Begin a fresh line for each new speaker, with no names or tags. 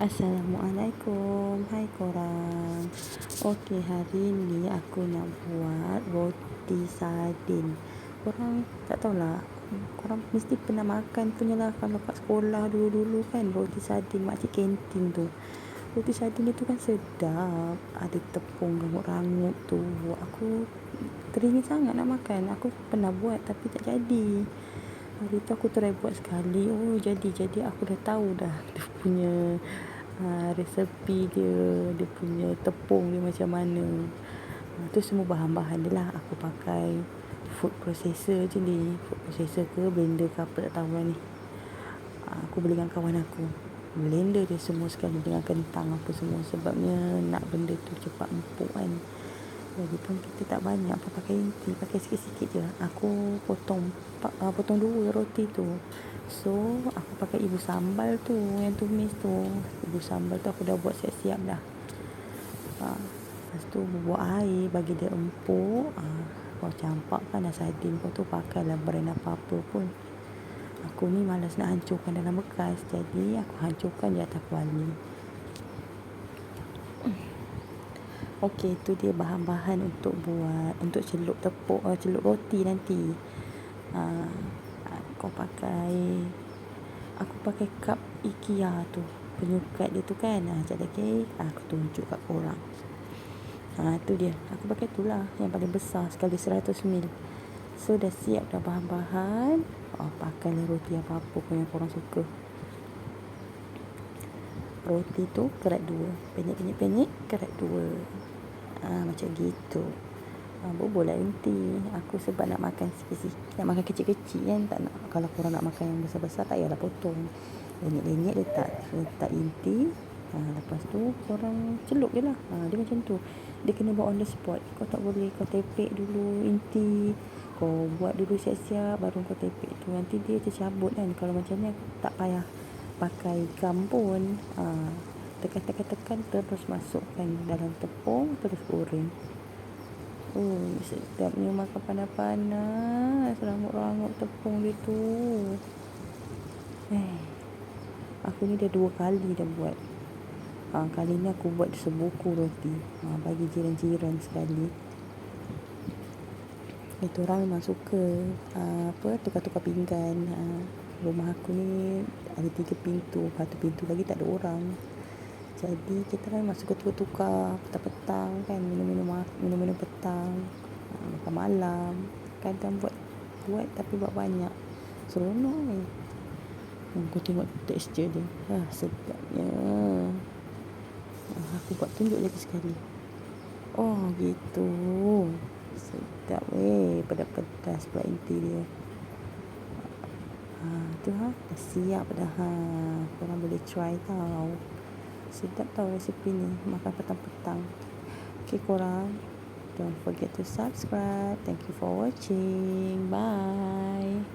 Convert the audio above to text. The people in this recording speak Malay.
Assalamualaikum, hai korang. Okey, hari ni aku nak buat roti sardin. Korang tak tahulah, korang mesti pernah makan punya lah kalau kat sekolah dulu-dulu kan, roti sardin makcik kantin tu. Roti sardin itu kan sedap, ada tepung rangup-rangup tu. Aku teringin sangat nak makan. Aku pernah buat tapi tak jadi. Hari tu aku try buat sekali. Oh, jadi aku dah tahu dah dia punya resepi dia punya tepung dia macam mana. Tu semua bahan-bahan dia lah. Aku pakai food processor je ni. Food processor ke blender ke apa tak tahu lah ni. Aku beli dengan kawan aku. Blender dia semua sekali dengan kentang apa semua. Sebabnya nak benda tu cepat empuk kan. Jadi pun kita tak banyak apa pakai inti. Pakai sikit-sikit je. Aku potong 2 roti tu. So aku pakai ibu sambal tu, yang tumis tu. Ibu sambal tu aku dah buat siap-siap dah. Lepas tu bubuh air bagi dia empuk. Kau campakkan dah sardin kau tu, pakailah brand apa-apa pun. Aku ni malas nak hancurkan dalam bekas. Jadi aku hancurkan di atas kuali. Okey, tu dia bahan-bahan untuk buat, untuk celup celup roti nanti. Aku pakai cup IKEA tu, penyukat dia tu kan. Sekejap lagi aku tunjuk kat korang. Tu dia. Aku pakai tu lah, yang paling besar sekali 100 ml. So dah siap dah bahan-bahan. Pakailah roti apa-apa pun yang korang suka. Roti tu kerat 2, penyek-penyek kerat 2. Macam gitu. Bubuh lah inti. Aku sebab nak makan sikit-sikit, nak makan kecil-kecil kan. Tak nak, kalau korang nak makan yang besar-besar tak payahlah potong. Lenyek-lenyek letak inti. Lepas tu korang celup je lah. Dia macam tu. Dia kena buat on the spot. Kau tak boleh kau tepek dulu inti, kau buat dulu siap-siap baru kau tepek tu. Nanti dia tercabut kan. Kalau macam ni aku tak payah pakai gam pun. Tekan terus masukkan dalam tepung, terus goreng. Sedapnya makan panas-panas, rangup-rangup tepung dia tu. Aku ni dah 2 kali dah buat. Kali ni aku buat sebuku roti. Bagi jiran-jiran sekali. Itu orang memang suka tukar-tukar pinggan. Rumah aku ni ada 3 pintu. Satu pintu lagi tak ada orang. Jadi kita memang suka tukar-tukar petang-petang kan, minum-minum petang, makan malam. Kadang buat tapi buat banyak. Seronok ni. Kau tengok tekstur dia. Sedapnya. Aku buat tunjuk lagi sekali. Gitu. Sedap pedas pula inti dia. Tu dah siap dah. Korang boleh try tau. Sedap tau resipi ni, makan petang-petang. Okay korang, don't forget to subscribe. Thank you for watching. Bye.